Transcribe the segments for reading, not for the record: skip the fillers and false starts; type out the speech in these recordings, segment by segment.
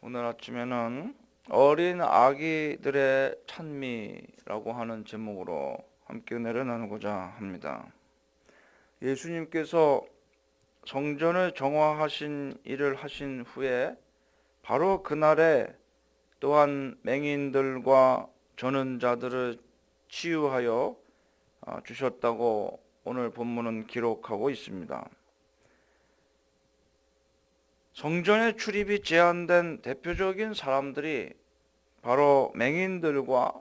오늘 아침에는 어린 아기들의 찬미라고 하는 제목으로 함께 은혜를 나누고자 합니다. 예수님께서 성전을 정화하신 일을 하신 후에 바로 그날에 또한 맹인들과 저는 자들을 치유하여 주셨다고 오늘 본문은 기록하고 있습니다. 성전에 출입이 제한된 대표적인 사람들이 바로 맹인들과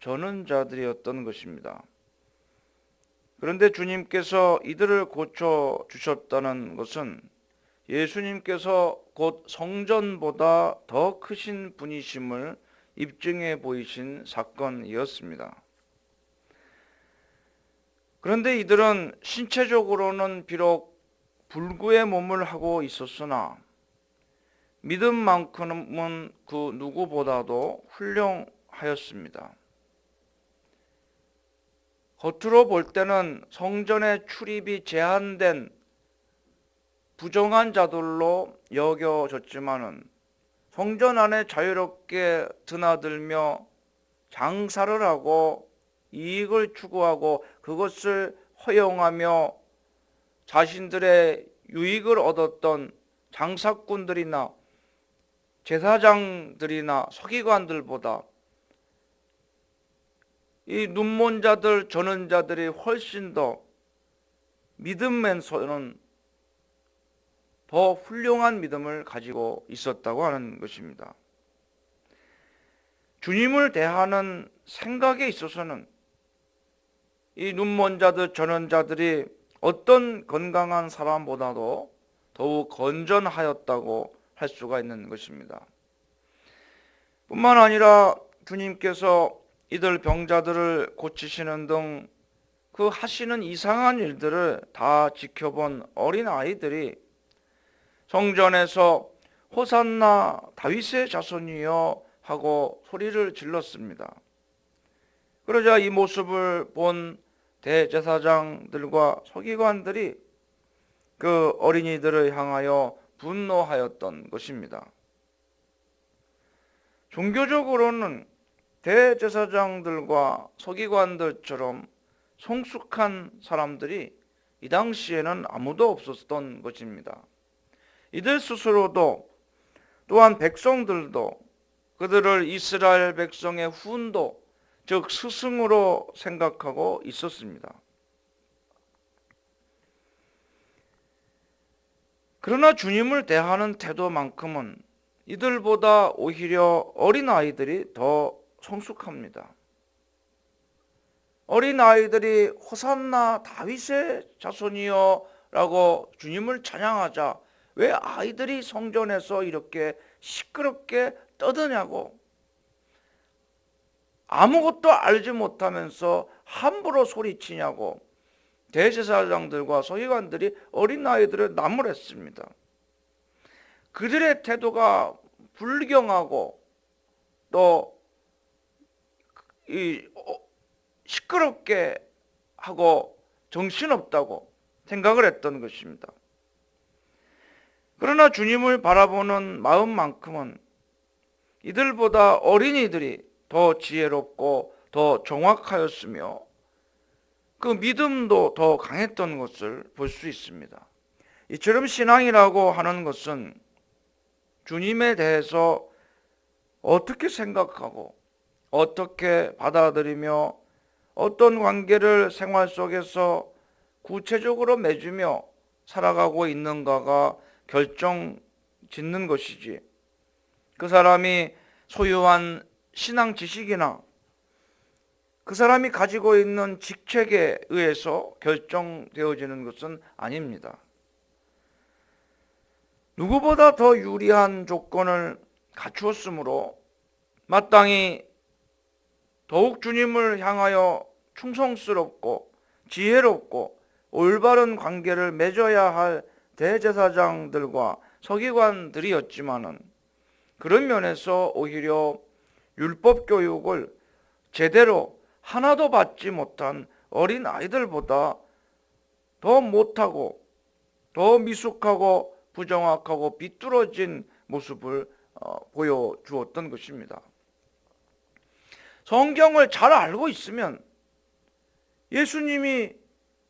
전원자들이었던 것입니다. 그런데 주님께서 이들을 고쳐 주셨다는 것은 예수님께서 곧 성전보다 더 크신 분이심을 입증해 보이신 사건이었습니다. 그런데 이들은 신체적으로는 비록 불구의 몸을 하고 있었으나 믿음만큼은 그 누구보다도 훌륭하였습니다. 겉으로 볼 때는 성전에 출입이 제한된 부정한 자들로 여겨졌지만은 성전 안에 자유롭게 드나들며 장사를 하고 이익을 추구하고 그것을 허용하며 자신들의 유익을 얻었던 장사꾼들이나 제사장들이나 서기관들보다 이 눈먼 자들, 저는 자들이 훨씬 더 믿음에서는 더 훌륭한 믿음을 가지고 있었다고 하는 것입니다. 주님을 대하는 생각에 있어서는 이 눈먼 자들, 저는 자들이 어떤 건강한 사람보다도 더욱 건전하였다고 할 수가 있는 것입니다. 뿐만 아니라 주님께서 이들 병자들을 고치시는 등 그 하시는 이상한 일들을 다 지켜본 어린 아이들이 성전에서 호산나 다윗의 자손이여 하고 소리를 질렀습니다. 그러자 이 모습을 본 대제사장들과 서기관들이 그 어린이들을 향하여 분노하였던 것입니다. 종교적으로는 대제사장들과 서기관들처럼 성숙한 사람들이 이 당시에는 아무도 없었던 것입니다. 이들 스스로도 또한 백성들도 그들을 이스라엘 백성의 훈도, 즉 스승으로 생각하고 있었습니다. 그러나 주님을 대하는 태도만큼은 이들보다 오히려 어린아이들이 더 성숙합니다. 어린아이들이 호산나 다윗의 자손이여 라고 주님을 찬양하자 왜 아이들이 성전에서 이렇게 시끄럽게 떠드냐고, 아무것도 알지 못하면서 함부로 소리치냐고 대제사장들과 서기관들이 어린아이들을 나무랬습니다. 그들의 태도가 불경하고 또 시끄럽게 하고 정신없다고 생각을 했던 것입니다. 그러나 주님을 바라보는 마음만큼은 이들보다 어린이들이 더 지혜롭고 더 정확하였으며 그 믿음도 더 강했던 것을 볼 수 있습니다. 이처럼 신앙이라고 하는 것은 주님에 대해서 어떻게 생각하고 어떻게 받아들이며 어떤 관계를 생활 속에서 구체적으로 맺으며 살아가고 있는가가 결정짓는 것이지, 그 사람이 소유한 신앙 지식이나 그 사람이 가지고 있는 직책에 의해서 결정되어지는 것은 아닙니다. 누구보다 더 유리한 조건을 갖추었으므로 마땅히 더욱 주님을 향하여 충성스럽고 지혜롭고 올바른 관계를 맺어야 할 대제사장들과 서기관들이었지만은 그런 면에서 오히려 율법 교육을 제대로 하나도 받지 못한 어린 아이들보다 더 못하고 더 미숙하고 부정확하고 비뚤어진 모습을 보여주었던 것입니다. 성경을 잘 알고 있으면 예수님이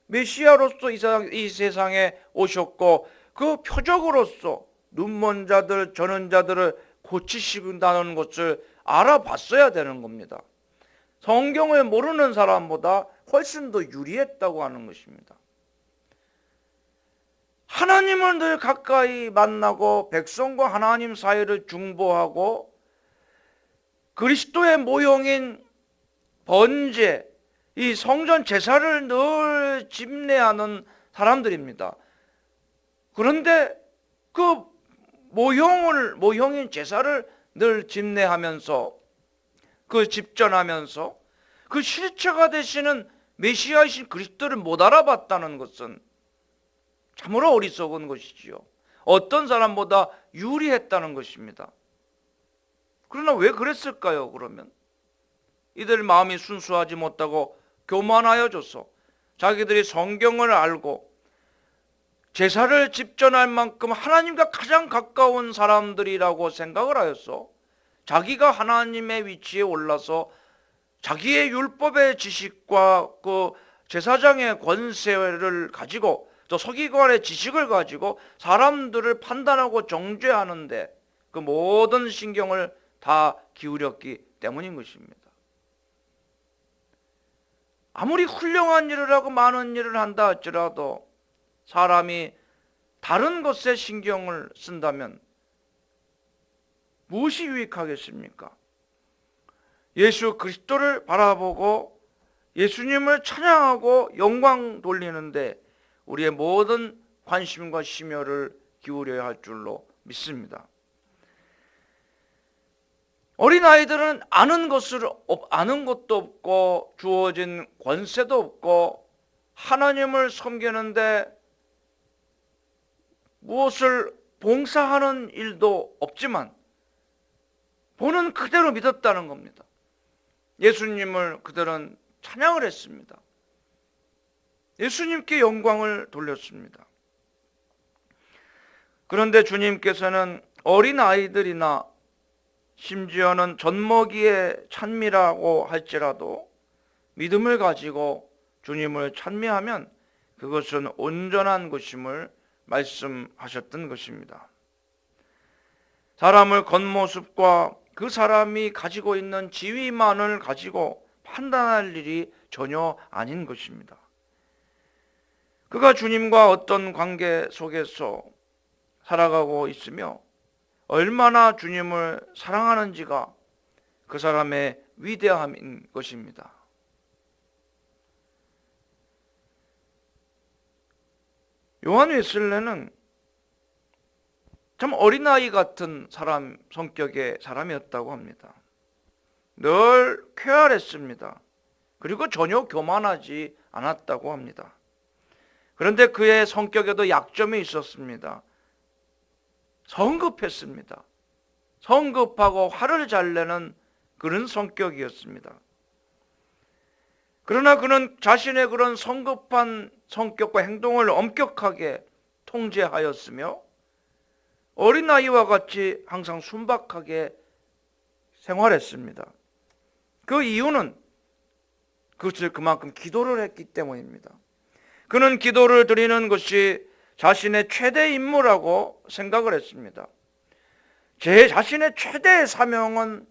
메시아로서 이 세상에 오셨고 그 표적으로서 눈먼 자들, 저는 자들을 고치신다는 것을 알아봤어야 되는 겁니다. 성경을 모르는 사람보다 훨씬 더 유리했다고 하는 것입니다. 하나님을 늘 가까이 만나고 백성과 하나님 사이를 중보하고 그리스도의 모형인 번제, 이 성전 제사를 늘 집례하는 사람들입니다. 그런데 그 모형인 제사를 늘 집례하면서 그 집전하면서 그 실체가 되시는 메시아이신 그리스도를 못 알아봤다는 것은 참으로 어리석은 것이지요. 어떤 사람보다 유리했다는 것입니다. 그러나 왜 그랬을까요? 그러면 이들 마음이 순수하지 못하고 교만하여져서 자기들이 성경을 알고 제사를 집전할 만큼 하나님과 가장 가까운 사람들이라고 생각을 하였어. 자기가 하나님의 위치에 올라서 자기의 율법의 지식과 그 제사장의 권세를 가지고 또 서기관의 지식을 가지고 사람들을 판단하고 정죄하는데 그 모든 신경을 다 기울였기 때문인 것입니다. 아무리 훌륭한 일을 하고 많은 일을 한다 할지라도 사람이 다른 것에 신경을 쓴다면 무엇이 유익하겠습니까? 예수 그리스도를 바라보고 예수님을 찬양하고 영광 돌리는데 우리의 모든 관심과 심혈을 기울여야 할 줄로 믿습니다. 어린아이들은 아는 것도 없고 주어진 권세도 없고 하나님을 섬기는데 무엇을 봉사하는 일도 없지만 보는 그대로 믿었다는 겁니다. 예수님을 그들은 찬양을 했습니다. 예수님께 영광을 돌렸습니다. 그런데 주님께서는 어린아이들이나 심지어는 젖먹이의 찬미라고 할지라도 믿음을 가지고 주님을 찬미하면 그것은 온전한 것임을 말씀하셨던 것입니다. 사람을 겉모습과 그 사람이 가지고 있는 지위만을 가지고 판단할 일이 전혀 아닌 것입니다. 그가 주님과 어떤 관계 속에서 살아가고 있으며 얼마나 주님을 사랑하는지가 그 사람의 위대함인 것입니다. 요한 웨슬레는 참 어린아이 같은 성격의 사람이었다고 합니다. 늘 쾌활했습니다. 그리고 전혀 교만하지 않았다고 합니다. 그런데 그의 성격에도 약점이 있었습니다. 성급했습니다. 성급하고 화를 잘 내는 그런 성격이었습니다. 그러나 그는 자신의 그런 성급한 성격과 행동을 엄격하게 통제하였으며 어린아이와 같이 항상 순박하게 생활했습니다. 그 이유는 그것을 그만큼 기도를 했기 때문입니다. 그는 기도를 드리는 것이 자신의 최대 임무라고 생각을 했습니다. 제 자신의 최대의 사명은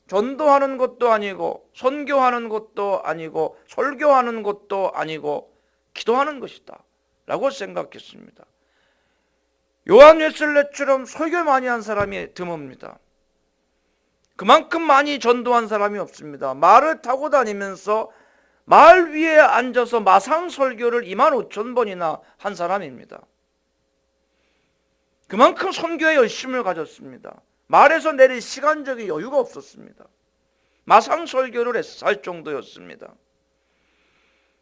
전도하는 것도 아니고 선교하는 것도 아니고 설교하는 것도 아니고 기도하는 것이다 라고 생각했습니다. 요한 웨슬레처럼 설교 많이 한 사람이 드뭅니다. 그만큼 많이 전도한 사람이 없습니다. 말을 타고 다니면서 말 위에 앉아서 마상 설교를 25,000번이나 한 사람입니다. 그만큼 선교에 열심을 가졌습니다. 말에서 내릴 시간적인 여유가 없었습니다. 마상 설교를 할 정도였습니다.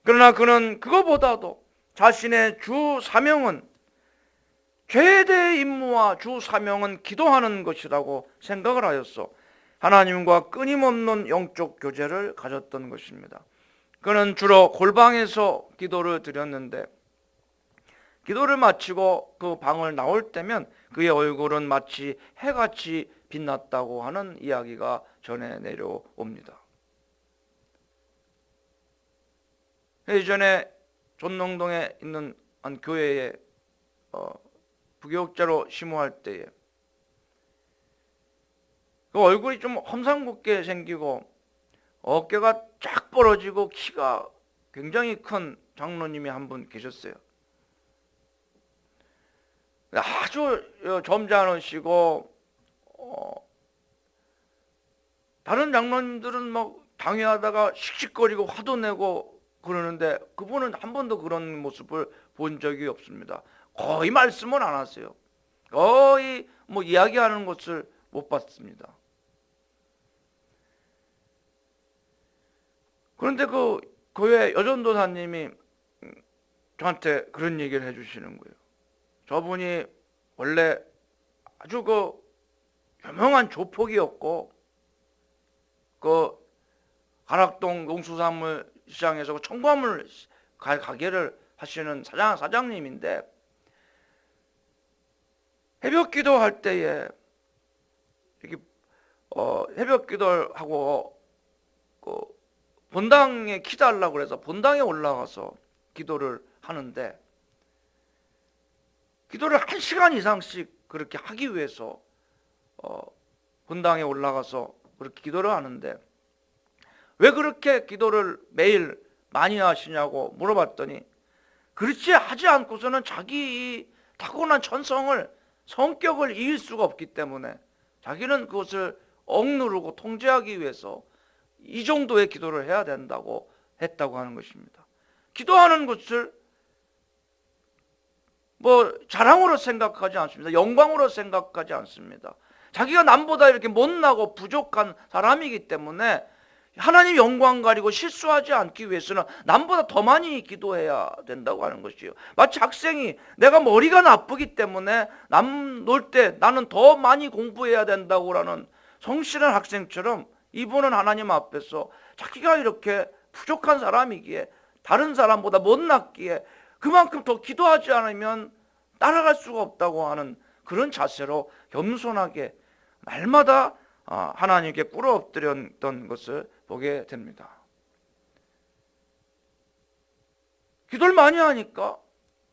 그러나 그는 그거보다도 자신의 주 사명은 최대의 임무와 주 사명은 기도하는 것이라고 생각을 하였어 하나님과 끊임없는 영적 교제를 가졌던 것입니다. 그는 주로 골방에서 기도를 드렸는데 기도를 마치고 그 방을 나올 때면 그의 얼굴은 마치 해같이 빛났다고 하는 이야기가 전해 내려옵니다. 예전에 존농동에 있는 한 교회에 부교육자로 심호할 때에 그 얼굴이 좀 험상궂게 생기고 어깨가 쫙 벌어지고 키가 굉장히 큰 장로님이 한 분 계셨어요. 아주 점잖으시고 다른 장로님들은 막 당회하다가 씩씩거리고 화도 내고 그러는데 그분은 한 번도 그런 모습을 본 적이 없습니다. 거의 말씀을 안 하세요. 거의 뭐 이야기하는 것을 못 봤습니다. 그런데 그 교회 여전도사님이 저한테 그런 얘기를 해주시는 거예요. 저분이 원래 아주 그 유명한 조폭이었고 그 가락동 농수산물 시장에서 그 청과물 가게를 하시는 사장님인데 새벽기도 할 때에 이렇게 새벽기도를 하고 그 본당에 기달라고 그래서 본당에 올라가서 기도를 하는데 기도를 1시간 이상씩 그렇게 하기 위해서 본당에 올라가서 그렇게 기도를 하는데 왜 그렇게 기도를 매일 많이 하시냐고 물어봤더니 그렇지 하지 않고서는 자기 타고난 성격을 이길 수가 없기 때문에 자기는 그것을 억누르고 통제하기 위해서 이 정도의 기도를 해야 된다고 했다고 하는 것입니다. 기도하는 것을 뭐 자랑으로 생각하지 않습니다. 영광으로 생각하지 않습니다. 자기가 남보다 이렇게 못나고 부족한 사람이기 때문에 하나님 영광 가리고 실수하지 않기 위해서는 남보다 더 많이 기도해야 된다고 하는 것이요. 마치 학생이 내가 머리가 나쁘기 때문에 남 놀 때 나는 더 많이 공부해야 된다고 하는 성실한 학생처럼 이분은 하나님 앞에서 자기가 이렇게 부족한 사람이기에 다른 사람보다 못났기에 그만큼 더 기도하지 않으면 따라갈 수가 없다고 하는 그런 자세로 겸손하게 날마다 하나님께 꿇어 엎드렸던 것을 보게 됩니다. 기도를 많이 하니까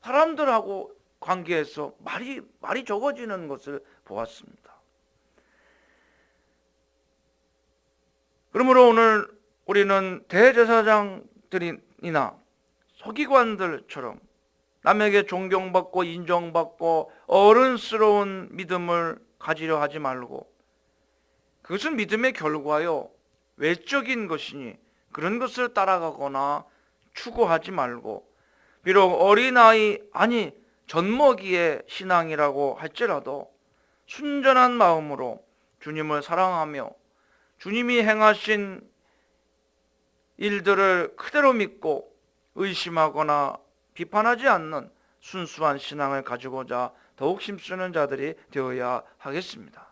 사람들하고 관계에서 말이 적어지는 것을 보았습니다. 그러므로 오늘 우리는 대제사장들이나 서기관들처럼 남에게 존경받고 인정받고 어른스러운 믿음을 가지려 하지 말고 그것은 믿음의 결과요 외적인 것이니 그런 것을 따라가거나 추구하지 말고 비록 어린아이 아니 젖먹이의 신앙이라고 할지라도 순전한 마음으로 주님을 사랑하며 주님이 행하신 일들을 그대로 믿고 의심하거나 비판하지 않는 순수한 신앙을 가지고자 더욱 힘쓰는 자들이 되어야 하겠습니다.